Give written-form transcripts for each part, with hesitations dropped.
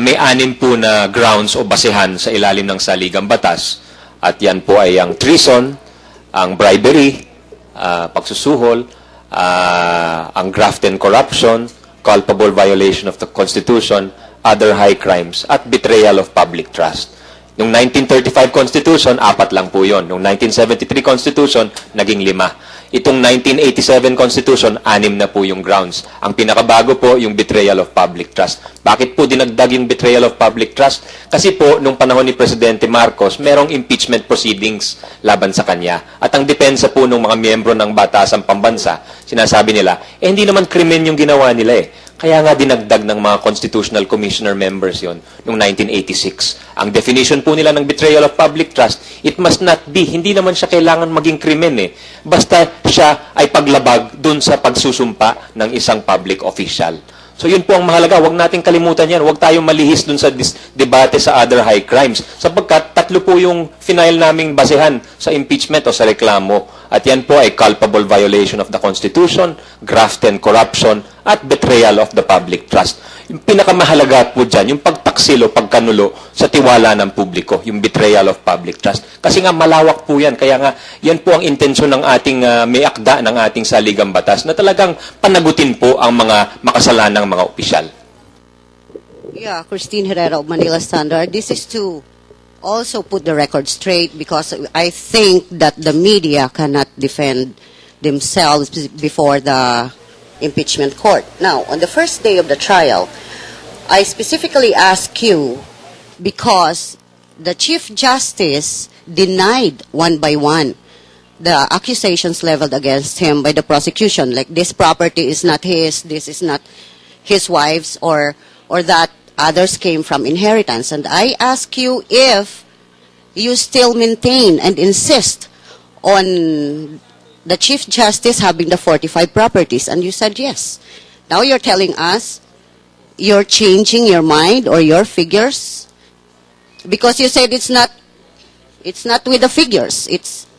may 6 po na grounds o basehan sa ilalim ng saligang batas. At yan po ay ang treason, ang bribery, pagsusuhol, ang graft and corruption, culpable violation of the Constitution, other high crimes, at betrayal of public trust. Noong 1935 Constitution, 4 lang po yun. Noong 1973 Constitution, naging 5. Itong 1987 Constitution, 6 na po yung grounds. Ang pinakabago po, yung betrayal of public trust. Bakit po dinagdag yung betrayal of public trust? Kasi po, nung panahon ni Presidente Marcos, merong impeachment proceedings laban sa kanya. At ang depensa po ng mga miyembro ng Batasang Pambansa, sinasabi nila, hindi naman krimen yung ginawa nila eh. Kaya nga dinagdag ng mga Constitutional Commissioner members yon noong 1986. Ang definition po nila ng betrayal of public trust, it must not be, hindi naman siya kailangan maging krimen eh. Basta siya ay paglabag dun sa pagsusumpa ng isang public official. So yun po ang mahalaga, huwag nating kalimutan yan, huwag tayong malihis dun sa debate sa other high crimes. Sapagkat 3 po yung final naming basehan sa impeachment o sa reklamo. At yan po ay culpable violation of the Constitution, graft and corruption, at betrayal of the public trust. Yung pinakamahalaga po dyan, yung pagtaksil o pagkanulo sa tiwala ng publiko, yung betrayal of public trust. Kasi nga malawak po yan, kaya nga yan po ang intensyon ng ating may akda ng ating saligang batas na talagang panagutin po ang mga makasalanang mga opisyal. Yeah, Christine Herrera of Manila Standard. This is to also put the record straight because I think that the media cannot defend themselves before the impeachment court. Now, on the first day of the trial, I specifically ask you because the Chief Justice denied one by one the accusations leveled against him by the prosecution, like this property is not his, this is not his wife's, or that others came from inheritance. And I ask you if you still maintain and insist on the Chief Justice having the 45 properties, and you said yes. Now you're telling us you're changing your mind or your figures because you said it's not with the figures.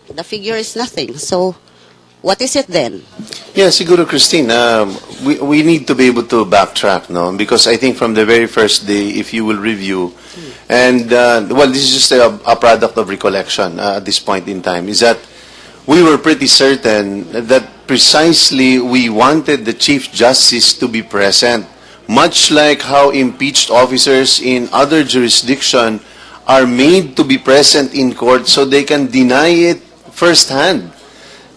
The figure is nothing. So what is it then? Yeah, siguro, Christine, we need to be able to backtrack, no? Because I think from the very first day, if you will review, and, well, this is just a product of recollection at this point in time, is that we were pretty certain that precisely we wanted the Chief Justice to be present, much like how impeached officers in other jurisdiction are made to be present in court so they can deny it firsthand.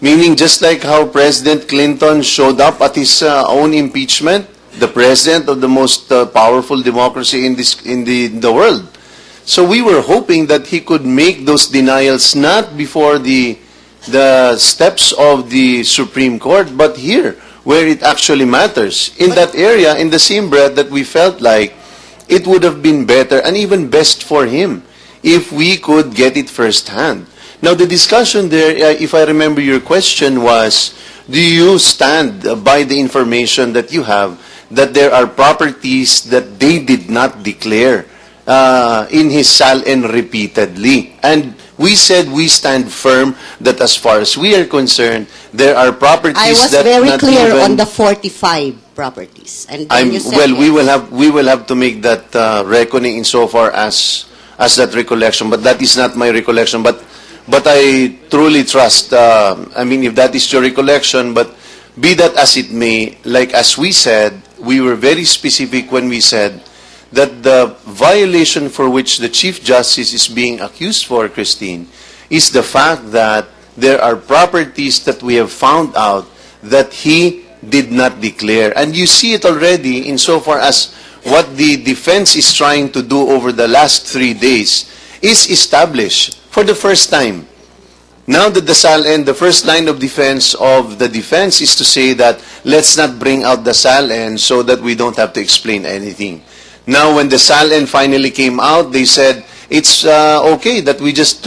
Meaning, just like how President Clinton showed up at his own impeachment, the president of the most powerful democracy in the world. So we were hoping that he could make those denials not before the steps of the Supreme Court, but here, where it actually matters. In that area, in the same breath that we felt like it would have been better and even best for him if we could get it firsthand. Now, the discussion there, if I remember your question, was, do you stand by the information that you have that there are properties that they did not declare in his SALN repeatedly? And we said we stand firm that as far as we are concerned, there are properties I was that very not clear even, on the 45 properties. And then you said well, yes. we will have to make that reckoning insofar as that recollection, but that is not my recollection. But I truly trust, I mean, if that is your recollection, but be that as it may, like as we said, we were very specific when we said that the violation for which the Chief Justice is being accused for, Christine, is the fact that there are properties that we have found out that he did not declare. And you see it already insofar as what the defense is trying to do over the last 3 days is established for the first time. Now that the SALN, the first line of defense of the defense is to say that let's not bring out the SALN so that we don't have to explain anything. Now when the SALN finally came out, they said it's okay that we just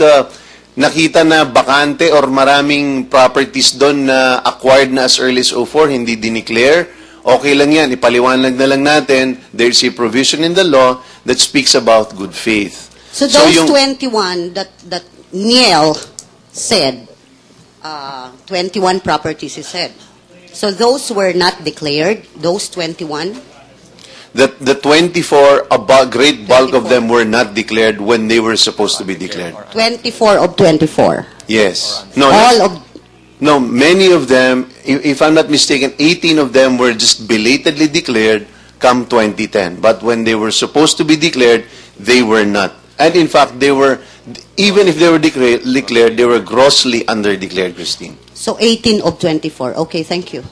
nakita na bakante or maraming properties doon na acquired na as early as 04, hindi dineclare. Okay lang yan, ipaliwanag na lang natin, there's a provision in the law that speaks about good faith. So those 21 that Niel said, 21 properties he said. So those were not declared, those 21? that the 24, a great bulk of 24. them were not declared when they were supposed to be declared. 24 of 24. Yes. No, All of no, many of them, if I'm not mistaken, 18 of them were just belatedly declared come 2010. But when they were supposed to be declared, they were not. And in fact, they were, even if they were declared, they were grossly under-declared, Christine. So 18 of 24. Okay, thank you.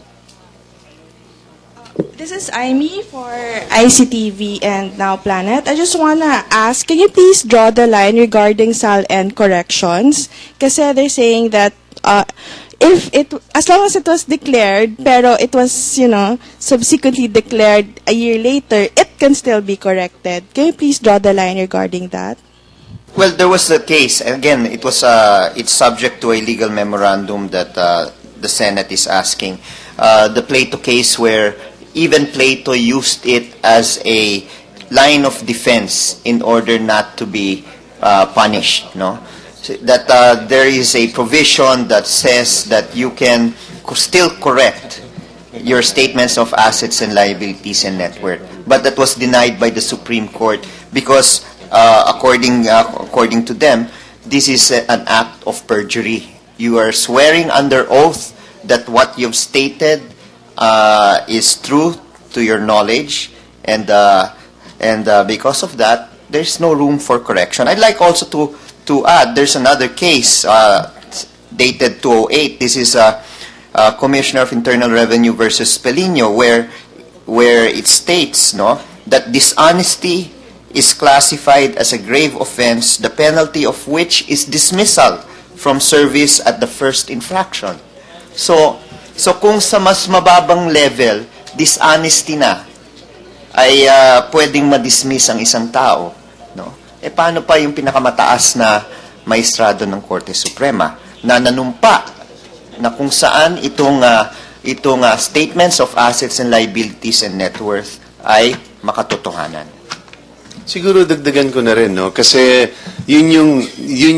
This is Aimee for ICTV and Now Planet. I just want to ask, can you please draw the line regarding SAL-N corrections? Kasi they're saying that as long as it was declared, pero it was, subsequently declared a year later, it can still be corrected. Can you please draw the line regarding that? Well, there was a case. Again, it's subject to a legal memorandum that the Senate is asking. The Plato case where even Plato used it as a line of defense in order not to be punished, no? So that there is a provision that says that you can still correct your statements of assets and liabilities and net worth. But that was denied by the Supreme Court because according to them, this is an act of perjury. You are swearing under oath that what you've stated is true to your knowledge, and because of that, there's no room for correction. I'd like also to add, there's another case dated 2008. This is Commissioner of Internal Revenue versus Pelino, where it states, that dishonesty is classified as a grave offense, the penalty of which is dismissal from service at the first infraction. So kung sa mas mababang level, dishonesty na, ay pwedeng ma-dismiss ang isang tao, no? Paano pa yung pinakamataas na maestrado ng Korte Suprema na nanumpa na kung saan itong statements of assets and liabilities and net worth ay makatotohanan? Siguro dagdagan ko na rin, no? Kasi yun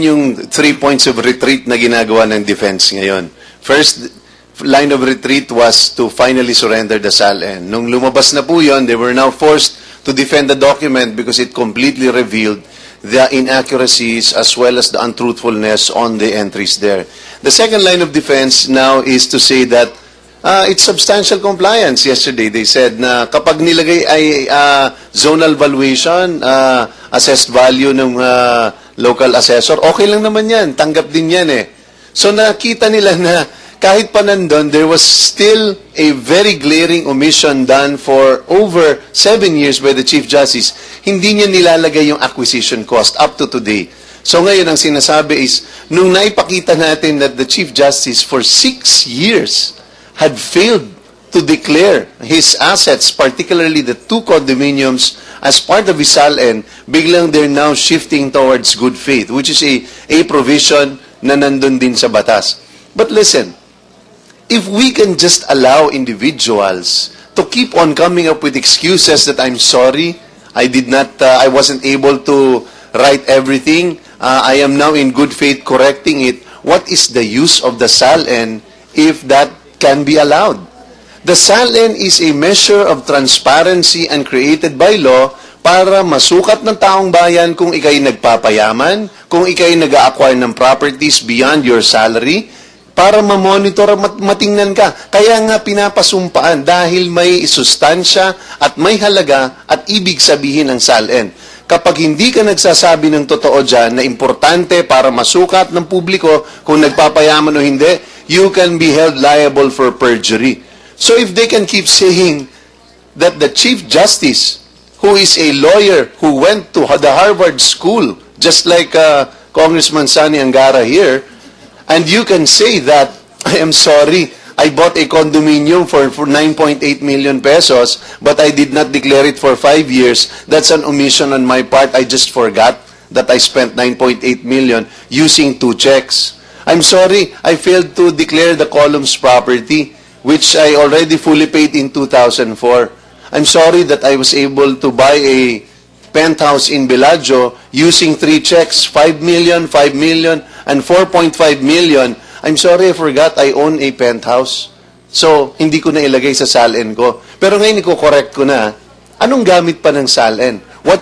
yung 3 points of retreat na ginagawa ng defense ngayon. First line of retreat was to finally surrender the SAL-N. Nung lumabas na po yun, they were now forced to defend the document because it completely revealed the inaccuracies as well as the untruthfulness on the entries there. The second line of defense now is to say that it's substantial compliance. Yesterday, they said na kapag nilagay ay zonal valuation, assessed value ng local assessor, okay lang naman yan. Tanggap din yan eh. So nakita nila na kahit pa nandun, there was still a very glaring omission done for over 7 years by the Chief Justice. Hindi niya nilalagay yung acquisition cost up to today. So ngayon, ang sinasabi is, nung naipakita natin that the Chief Justice for 6 years had failed to declare his assets, particularly the 2 condominiums, as part of his SAL-N, biglang they're now shifting towards good faith, which is a provision na nandun din sa batas. But listen, if we can just allow individuals to keep on coming up with excuses that I'm sorry, I wasn't able to write everything, I am now in good faith correcting it, what is the use of the SAL-N if that can be allowed? The SAL-N is a measure of transparency and created by law para masukat ng taong bayan kung ikay nagpapayaman, kung ikay nag-acquire ng properties beyond your salary, para ma-monitor at matingnan ka. Kaya nga pinapasumpaan dahil may sustansya at may halaga at ibig sabihin ng SAL-N. Kapag hindi ka nagsasabi ng totoo dyan na importante para masukat ng publiko kung nagpapayaman o hindi, you can be held liable for perjury. So if they can keep saying that the Chief Justice, who is a lawyer who went to the Harvard School, just like Congressman Sani Angara here, and you can say that, I am sorry, I bought a condominium for 9.8 million pesos, but I did not declare it for 5 years. That's an omission on my part. I just forgot that I spent 9.8 million using 2 checks. I'm sorry, I failed to declare the columns property, which I already fully paid in 2004. I'm sorry that I was able to buy a penthouse in Bellagio using 3 checks, 5 million, 5 million, and 4.5 million. I'm sorry, I forgot I own a penthouse. So, hindi ko na ilagay sa SAL-N ko. Pero ngayon, i-correct ko na. Anong gamit pa ng SALN? What